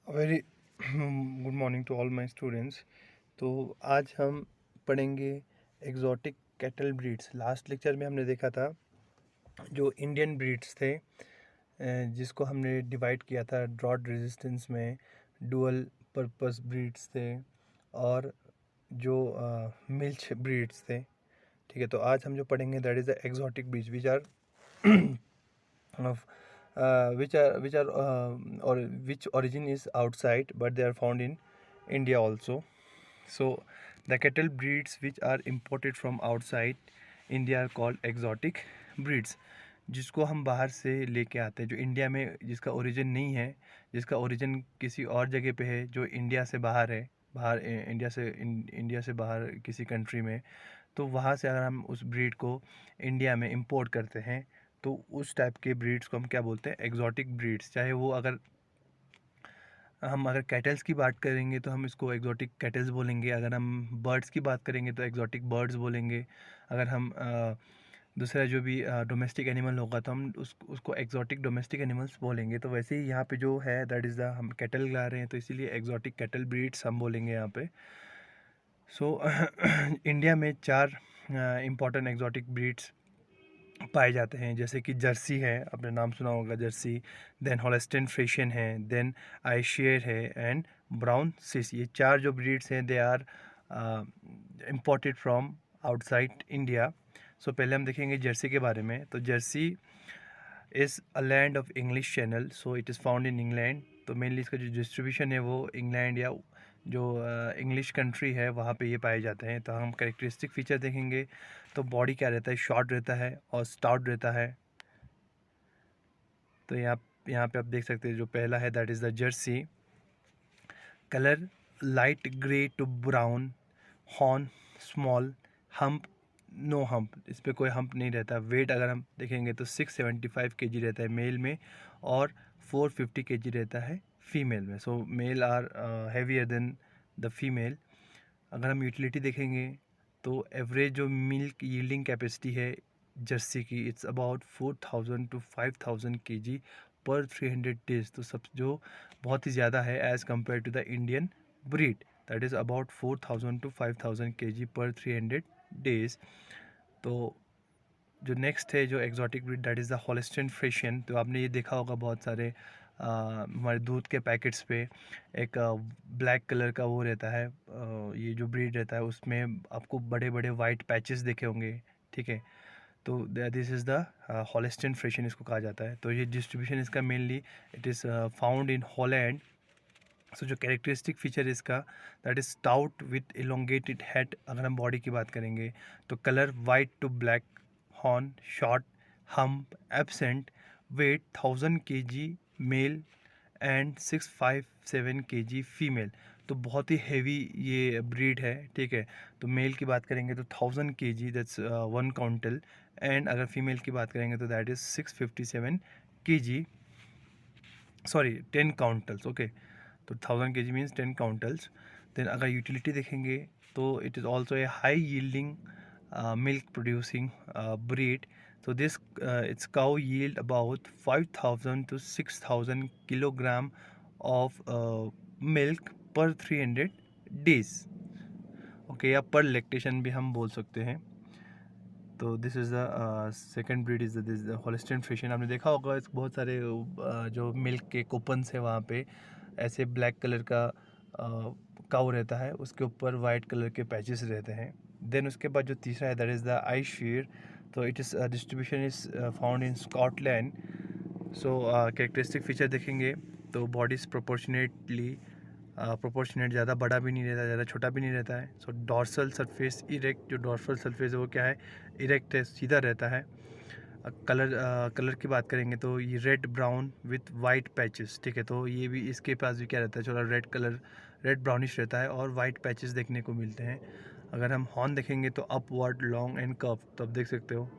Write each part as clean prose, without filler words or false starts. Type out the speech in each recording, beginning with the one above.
Very good morning to all my students. तो आज हम पढ़ेंगे exotic cattle breeds. Last lecture में हमने देखा था जो इंडियन ब्रीड्स थे, जिसको हमने डिवाइड किया था ड्रॉट रेजिस्टेंस में, डुअल पर्पस ब्रीड्स थे और जो मिल्च ब्रीड्स थे। ठीक है, तो आज हम जो पढ़ेंगे that is the exotic breeds which are or which origin is outside but they are found in India also. So the cattle breeds which are imported from outside India are called exotic breeds, जिसको हम बाहर से लेके आते हैं, जो India में जिसका ओरिजिन नहीं है, जिसका ओरिजिन किसी और जगह पे है जो इंडिया से बाहर है, इंडिया से बाहर किसी कंट्री में, तो वहाँ से अगर हम उस ब्रीड को इंडिया में इंपोर्ट करते हैं तो उस टाइप के ब्रीड्स को हम क्या बोलते हैं, एग्जॉटिक ब्रीड्स। चाहे वो अगर कैटल्स की बात करेंगे तो हम इसको एग्जॉटिक कैटल्स बोलेंगे, अगर हम बर्ड्स की बात करेंगे तो एग्जॉटिक बर्ड्स बोलेंगे, अगर हम दूसरा जो भी डोमेस्टिक एनिमल होगा तो हम उसको एग्जॉटिक डोमेस्टिक एनिमल्स बोलेंगे। तो वैसे ही यहाँ पे जो है दैट इज़ द, हम कैटल ला रहे हैं तो इसीलिए एग्जॉटिक कैटल ब्रीड्स हम बोलेंगे यहाँ पे। सो इंडिया में 4 इम्पॉर्टेंट एग्जॉटिक ब्रीड्स पाए जाते हैं, जैसे कि जर्सी है, आपने नाम सुना होगा जर्सी, देन हॉलस्टाइन फ्रिशियन है, देन आयरशायर है एंड ब्राउन स्विस। ये 4 जो ब्रीड्स हैं they are imported from outside India. So पहले हम देखेंगे जर्सी के बारे में। तो Jersey is a land of English Channel, so it is found in England. तो मेनली इसका जो डिस्ट्रीब्यूशन है वो इंग्लैंड या जो इंग्लिश कंट्री है वहाँ पे ये पाए जाते हैं। तो हम कैरेक्टरिस्टिक फीचर देखेंगे तो बॉडी क्या रहता है, शॉर्ट रहता है और स्टाउट रहता है। तो यहाँ पे आप देख सकते हैं जो पहला है that is the Jersey. Colour light grey to brown, horn small, hump no hump, इस पर कोई हम्प नहीं रहता। वेट अगर हम देखेंगे तो 675 केजी रहता है मेल में और 450 केजी रहता है फीमेल में। So male are heavier than the female. अगर हम यूटिलिटी देखेंगे तो एवरेज जो मिल्क यील्डिंग कैपेसिटी है जर्सी की, it's about 4000 to 5000 KG per 300 days. तो सब जो बहुत ही ज़्यादा है as compare to the Indian breed, that is about 4000 to 5000 KG per 300 days. तो जो नेक्स्ट है जो exotic breed that is the Holstein Friesian. तो आपने ये देखा होगा बहुत सारे हमारे दूध के पैकेट्स पे एक ब्लैक कलर का वो रहता है, ये जो ब्रीड रहता है उसमें आपको बड़े बड़े वाइट पैचेस देखे होंगे। ठीक है, तो this is the Holstein Friesian इसको कहा जाता है। तो ये डिस्ट्रीब्यूशन इसका mainly it is found in Holland. So जो कैरेक्टरिस्टिक फीचर है इसका that is stout with elongated head. अगर हम बॉडी की बात करेंगे तो colour white to black, horn short, hump absent, weight 1000 KG male and 657 KG female. तो बहुत ही हैवी ये ब्रीड है। ठीक है, तो मेल की बात करेंगे तो 1000 केजी दैट्स 1 काउंटल, एंड अगर फीमेल की बात करेंगे तो that is 657 KG, sorry 10 quintals. Okay, तो 1000 केजी मीन्स 10 काउंटल्स। देन अगर यूटिलिटी देखेंगे तो it is also a high yielding milk producing breed. So this its cow yield about 5000 to 6000 kilogram of milk per 300 days. Okay, या per lactation भी हम बोल सकते हैं। तो this is the second breed is this Holstein Friesian. आपने देखा होगा इस बहुत सारे जो मिल्क के कूपन्स है वहाँ पे ऐसे ब्लैक कलर का काऊ रहता है, उसके ऊपर वाइट कलर के पैचेस रहते हैं। देन उसके बाद जो तीसरा है दैट इज़ द आयरशायर। तो it is distribution is found in Scotland. So characteristic feature देखेंगे तो बॉडीज प्रोपोर्शनेट, ज़्यादा बड़ा भी नहीं रहता, ज़्यादा छोटा भी नहीं रहता है। सो डॉर्सल सरफेस इरेक्ट, जो डॉर्सल सरफेस है वो क्या है, इरेक्ट है, सीधा रहता है। कलर की बात करेंगे तो ये red brown with white patches. ठीक है, तो ये भी इसके पास भी क्या रहता है, थोड़ा रेड कलर, रेड ब्राउनिश रहता है और वाइट पैचेस देखने को मिलते हैं। अगर हम हॉर्न देखेंगे तो अपवर्ड लॉन्ग एंड कर्व, तो आप देख सकते हो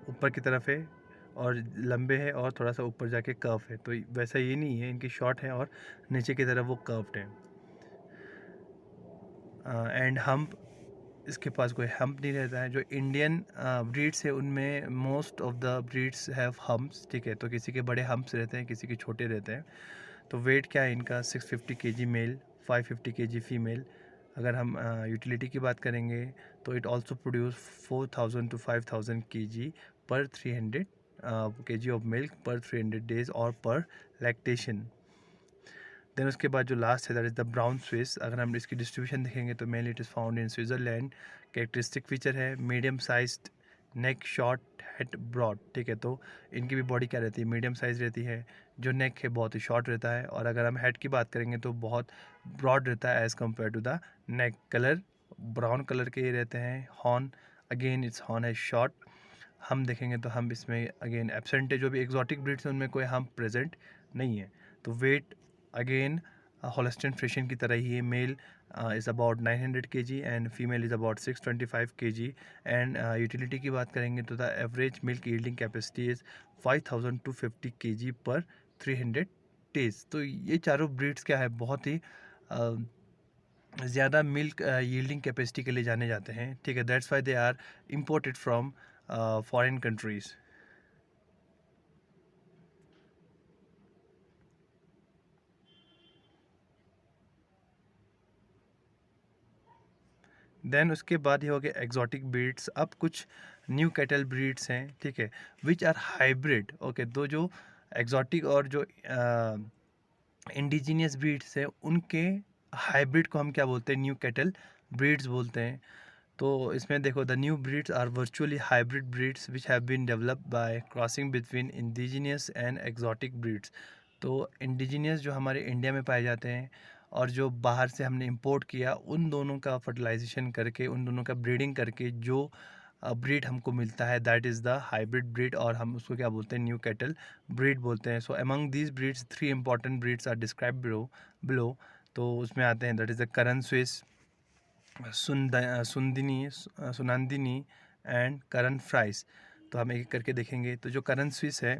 ऊपर की तरफ है और लंबे है और थोड़ा सा ऊपर जाके कर्व है। तो वैसा ये नहीं है, इनकी शॉर्ट है और नीचे की तरफ वो कर्व्ड है। एंड हम्प, इसके पास कोई हम्प नहीं रहता है। जो इंडियन ब्रीड्स है उनमें most of the breeds have humps. ठीक है, तो किसी के बड़े हम्प्स रहते हैं, किसी के छोटे रहते हैं। तो वेट क्या है इनका 650 केजी मेल, 550 केजी फीमेल। अगर हम यूटिलिटी की बात करेंगे तो it also produce 4000 to 5000 KG per 300 KG of milk पर 300 डेज और पर लैक्टेशन। देन उसके बाद जो लास्ट है that is the brown Swiss. अगर हम इसकी डिस्ट्रीब्यूशन देखेंगे तो mainly it is found in Switzerland. Characteristic feature है मीडियम साइज्ड नेक, शॉर्ट हेड, ब्रॉड। ठीक है, तो इनकी भी बॉडी क्या रहती है, मीडियम साइज़ रहती है। जो नेक है बहुत ही शॉर्ट रहता है, और अगर हम हेड की बात करेंगे तो बहुत ब्रॉड रहता है as compare to the neck. Colour brown colour के ये रहते हैं। हॉर्न, अगेन इट्स हॉर्न है शॉर्ट। हम देखेंगे तो हम इसमें अगेन एब्सेंट है, जो भी एक्जॉटिक ब्रीड्स हैं उनमें कोई हम प्रेजेंट नहीं है। तो वेट अगेन होल्स्टीन फ्रिशियन की तरह ही है। Mail is about 900 kg and female is about 625 kg। And utility की बात करेंगे तो the average milk yielding capacity is 5250 kg पर 300 डेज। तो ये चारों ब्रीड्स क्या है, बहुत ही ज़्यादा मिल्क यील्डिंग कैपेसिटी के लिए जाने जाते हैं। ठीक है, that's why they are imported from foreign countries. Then उसके बाद ये हो गया एक्जॉटिक ब्रीड्स। अब कुछ न्यू कैटल ब्रीड्स हैं, ठीक है, विच आर हाइब्रिड। ओके, तो जो एक्जॉटिक और जो इंडिजीनियस ब्रीड्स हैं उनके हाइब्रिड को हम क्या बोलते हैं, न्यू कैटल ब्रीड्स बोलते हैं। तो इसमें देखो the new breeds are virtually hybrid breeds which have been developed by crossing between indigenous and exotic breeds. तो इंडिजीनियस जो हमारे इंडिया में पाए जाते हैं और जो बाहर से हमने इंपोर्ट किया, उन दोनों का फर्टिलाइजेशन करके, उन दोनों का ब्रीडिंग करके जो ब्रीड हमको मिलता है that is the hybrid breed, और हम उसको क्या बोलते हैं, न्यू कैटल ब्रीड बोलते हैं। So among these breeds 3 important breeds are describe below. तो उसमें आते हैं that is the Karan Swiss, Sunandini and Karan Fries. तो हम एक एक करके देखेंगे। तो जो करन स्विस है,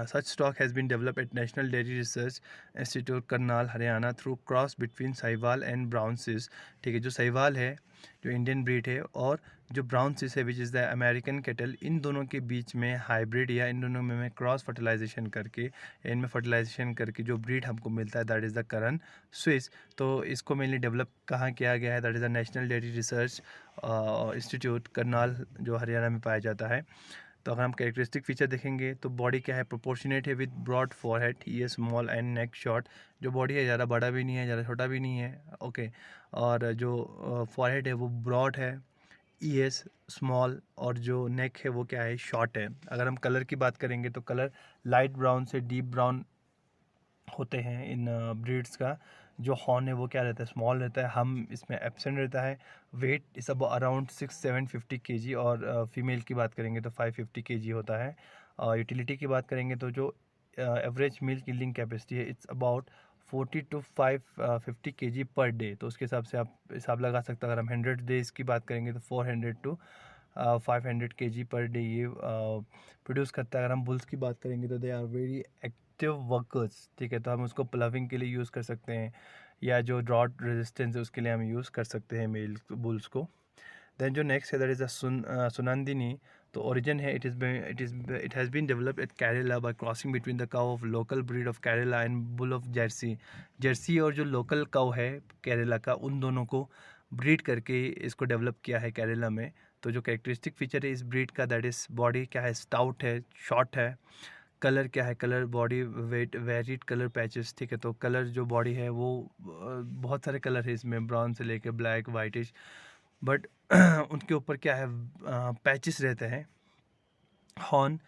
such stock has been developed at National Dairy Research Institute Karnal Haryana through cross between Sahiwal and brown Swiss. ठीक है, जो साहिवाल है जो इंडियन ब्रीड है, और जो ब्राउन स्विस है which is the American cattle, इन दोनों के बीच में हाइब्रिड या इन दोनों में क्रॉस फर्टिलाइजेशन करके, इनमें फर्टिलाइजेशन करके जो ब्रीड हमको मिलता है that is the Karan Swiss. तो इसको मेनली डेवलप कहाँ किया गया है, that is the national dairy research institute Karnal, जो हरियाणा में पाया जाता है। तो अगर हम कैरेक्टरिस्टिक फीचर देखेंगे तो बॉडी क्या है, प्रोपोर्शनेट है with broad forehead, ear small and neck short. जो बॉडी है ज़्यादा बड़ा भी नहीं है, ज़्यादा छोटा भी नहीं है। ओके, और जो फॉरहेड है वो ब्रॉड है, ईयर्स स्मॉल, और जो नेक है वो क्या है, शॉर्ट है। अगर हम कलर की बात करेंगे तो कलर लाइट ब्राउन से डीप ब्राउन होते हैं इन ब्रीड्स का। जो हॉर्न है वो क्या रहता है, स्मॉल रहता है, हम इसमें एब्सेंट रहता है। वेट इस अब अराउंड 6-750 kg, और फीमेल की बात करेंगे तो 550 kg होता है। यूटिलिटी की बात करेंगे तो जो एवरेज मिल्क यील्डिंग कैपेसिटी है इट्स अबाउट 40 to 550 kg पर डे। तो उसके हिसाब से आप हिसाब लगा सकते हैं। अगर हम 100 डेज़ की बात करेंगे तो 400 to 500 kg पर डे ये प्रोड्यूस करता है। अगर हम बुल्स की बात करेंगे तो they are very active workers. ठीक है, तो हम उसको प्लविंग के लिए यूज़ कर सकते हैं, या जो ड्रॉट रेजिस्टेंस है उसके लिए हम यूज़ कर सकते हैं मेल बुल्स को। देन जो नेक्स्ट है दैट इज़ अ सुनंदिनी। तो ओरिजिन है it has been developed at Kerala by crossing between the cow of local breed of Kerala and bull of Jersey. Jersey और जो लोकल काउ है केरला का, उन दोनों को ब्रीड करके इसको डेवलप किया है केरला में। तो जो कैरेक्टरिस्टिक फीचर है इस ब्रीड का दैट इज़ बॉडी क्या है, स्टाउट है, शॉर्ट है। कलर क्या है, colour body weight varied colour patches. ठीक है, तो कलर जो बॉडी है वो बहुत सारे कलर है इसमें, ब्राउन से लेके ब्लैक, वाइटिश, बट उनके ऊपर क्या है, पैचेस रहते हैं। हॉर्न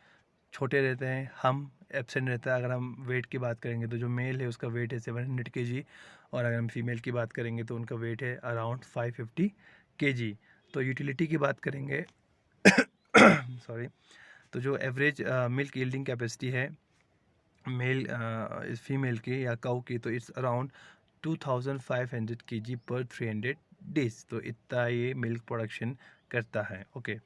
छोटे रहते हैं, हम एब्सेंट रहता है। अगर हम वेट की बात करेंगे तो जो मेल है उसका वेट है 700 kg, और अगर हम फीमेल की बात करेंगे तो उनका वेट है अराउंड 550 kg। तो यूटिलिटी की बात करेंगे सॉरी, तो जो एवरेज मिल्क यील्डिंग कैपेसिटी है मेल फीमेल की या काऊ की, तो इट्स अराउंड 2500 kg पर 300 डेज। तो इतना ये मिल्क प्रोडक्शन करता है। ओके,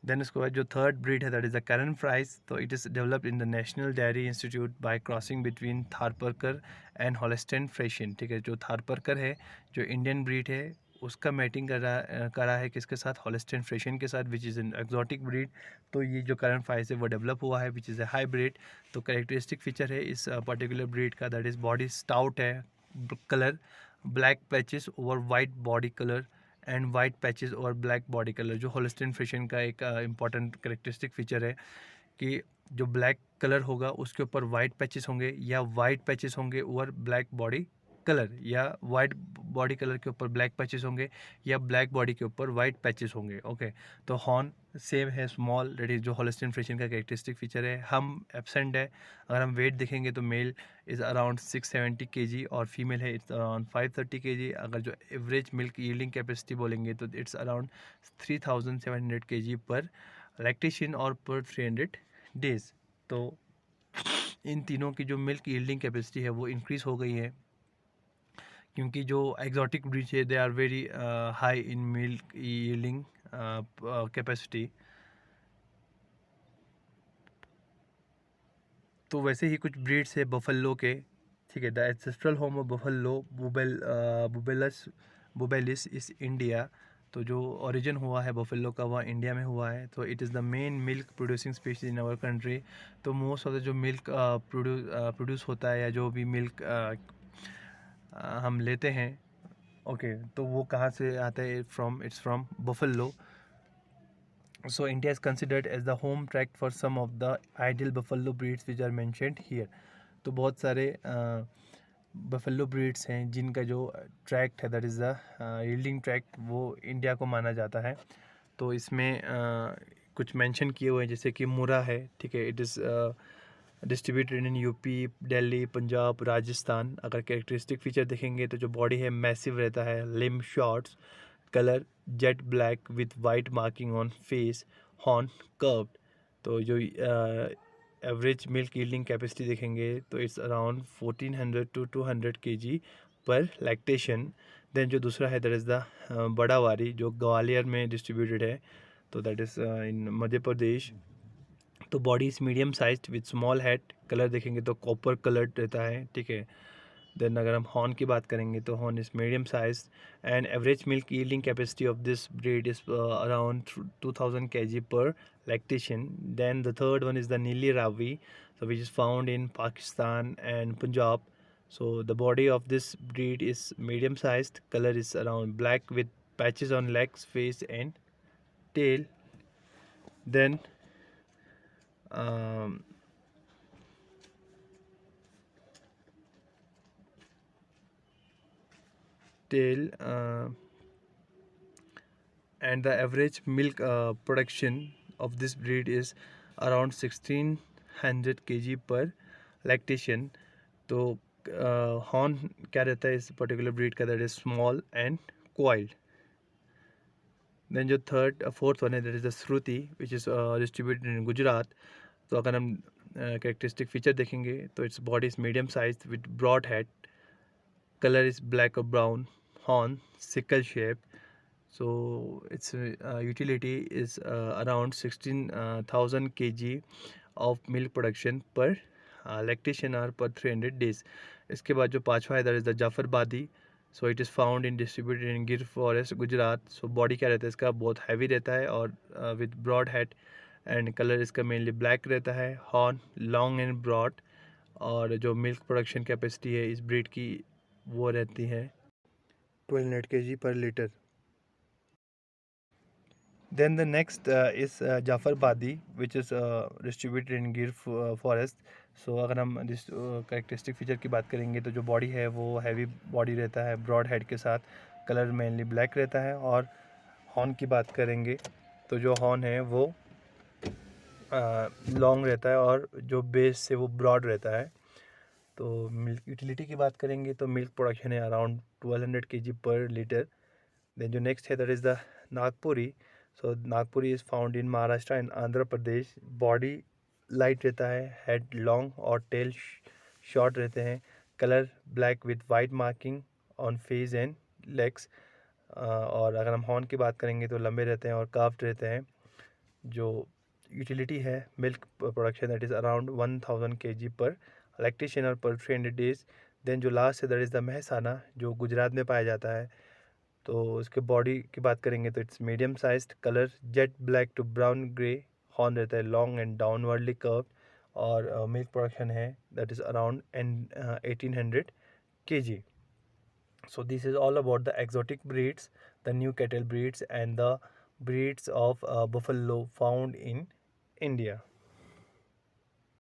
देन उसके बाद जो थर्ड ब्रीड है that is the Karan Fries. तो it is developed in the national dairy institute by crossing between Tharparkar and Holstein Friesian. ठीक है, जो थारपरकर है जो इंडियन ब्रीड है उसका मैटिंग करा है किसके साथ, हॉलिस्टाइन फ्रिशियन के साथ, which is an exotic breed. तो ये जो करंट फाइस है वो डेवलप हुआ है, विच इज़ ए हाइब्रिड। तो कैरेक्टरिस्टिक फीचर है इस पर्टिकुलर ब्रीड का, दैट इज़ बॉडी स्टाउट है, colour black patches over white body colour and white patches और ब्लैक बॉडी कलर, जो हॉलिस्टाइन फ्रिशियन का एक इंपॉर्टेंट कैरेक्टरिस्टिक फीचर है कि जो ब्लैक कलर होगा उसके ऊपर वाइट पैचेस होंगे, या वाइट पैचेस होंगे ओवर ब्लैक बॉडी कलर, या वाइट बॉडी कलर के ऊपर ब्लैक पैचेस होंगे, या ब्लैक बॉडी के ऊपर वाइट पैचेस होंगे। ओके, तो हॉर्न सेम है, स्मॉल, दैट इज जो हॉलिस्टाइन फ्रिशियन का कैरेक्टरिस्टिक फीचर है। हम एब्सेंट है, अगर हम वेट देखेंगे तो मेल इज़ अराउंड 670 kg और फीमेल है इट्स अराउंड 530 kg। अगर जो एवरेज मिल्क यील्डिंग कैपेसिटी बोलेंगे तो इट्स अराउंड 3700 kg पर लैक्टेशन और पर 300 डेज। तो इन तीनों की जो मिल्क यील्डिंग कैपेसिटी है वो इंक्रीज़ हो गई है, क्योंकि जो एग्जॉटिक ब्रीड है they are very high in milk yielding capacity. तो वैसे ही कुछ ब्रीड्स है बफेलो के, ठीक है। The ancestral home of buffalo bubalis is India. तो जो ओरिजिन हुआ है बफेलो का वह इंडिया में हुआ है। तो it is the main milk producing species in our country. तो मोस्ट ऑफ द जो मिल्क प्रोड्यूस होता है, या जो भी मिल्क हम लेते हैं, ओके, तो वो कहाँ से आता है, it's from buffalo. So India is considered as the home track for some of the ideal buffalo breeds which are mentioned here. तो बहुत सारे बफेलो ब्रीड्स हैं जिनका जो ट्रैक्ट है, that is the yielding tract, वो इंडिया को माना जाता है। तो इसमें कुछ मेंशन किए हुए हैं, जैसे कि मुरा है, ठीक है, it is distributed in UP, Delhi, Punjab, Rajasthan. अगर कैरेक्टरिस्टिक फीचर देखेंगे तो जो बॉडी है मैसिव रहता है, limb shorts, colour jet black with white marking on face, horn curved. तो जो एवरेज मिल्क यील्डिंग कैपेसिटी देखेंगे तो इट्स अराउंड 1400 to 200 kg पर लैक्टेशन। देन जो दूसरा है दैट इज़ द बड़ा वारी, जो ग्वालियर में डिस्ट्रीब्यूटेड है, तो that is in Madhya Pradesh. तो body is medium sized with small head, colour देखेंगे तो कॉपर कलर्ड रहता है, ठीक है। देन अगर हम हॉर्न की बात करेंगे तो horn is medium size and average milk yielding capacity of this breed is around 2000 kg पर lactation. Then the third one is the Nili Ravi, so which is found in Pakistan and Punjab. So the body of this breed is medium sized, color is around black with patches on legs, face and tail. Then um, tail and the average milk production of this breed is around 1600 kg per lactation. तो horn क्या रहता है इस particular breed का, that is small and coiled. Then जो fourth one है that is the Surti which is distributed in Gujarat. तो अगर हम कैरेक्टरिस्टिक फीचर देखेंगे तो its body is medium size with broad head, colour is black और brown, horn sickle shape. So its utility is around 16,000 kg of milk production per lactation or per 300 days. इसके बाद जो पांचवा है that is the Jafarabadi. So it is found in distributed in Gir forest Gujarat. So body क्या रहता है इसका, बहुत हैवी रहता है और with broad head and colour इसका मेनली ब्लैक रहता है, हॉर्न लॉन्ग एंड ब्रॉड। और जो मिल्क प्रोडक्शन कैपेसिटी है इस ब्रीड की वो रहती है 1200 kg per liter. Then the next is Jafarabadi, which is distributed in Gir forest. So अगर हम कैरेक्टरिस्टिक फीचर की बात करेंगे तो जो बॉडी है वो हैवी बॉडी रहता है, ब्रॉड हेड के साथ, कलर मेनली ब्लैक रहता है। और हॉर्न की बात करेंगे तो जो हॉर्न है वो लॉन्ग रहता है और जो बेस से वो ब्रॉड रहता है। तो मिल्क यूटिलिटी की बात करेंगे तो मिल्क प्रोडक्शन है अराउंड 1200 kg पर लीटर। देन जो नेक्स्ट है that is the Nagpuri. So Nagpuri is found in Maharashtra and Andhra Pradesh. Body light रहता है, हेड लॉन्ग और टेल शॉर्ट रहते हैं, colour black with white marking on face and legs. और अगर हम हॉर्न की बात करेंगे तो लंबे रहते हैं और काफ्ड रहते हैं। जो यूटिलिटी है milk production that is around 1000 kg पर लैक्टेशन और पर 300 डेज। देन जो लास्ट है दैट इज़ द महसाना, जो गुजरात में पाया जाता है। तो इसके बॉडी की बात करेंगे तो it's medium sized, colour jet black to brown grey, horn रहता है लॉन्ग एंड डाउनवर्डली कर्व, और मिल्क प्रोडक्शन है that is around and 1800 kg. So this is all about the exotic breeds, the new cattle breeds and the breeds of buffalo found in India.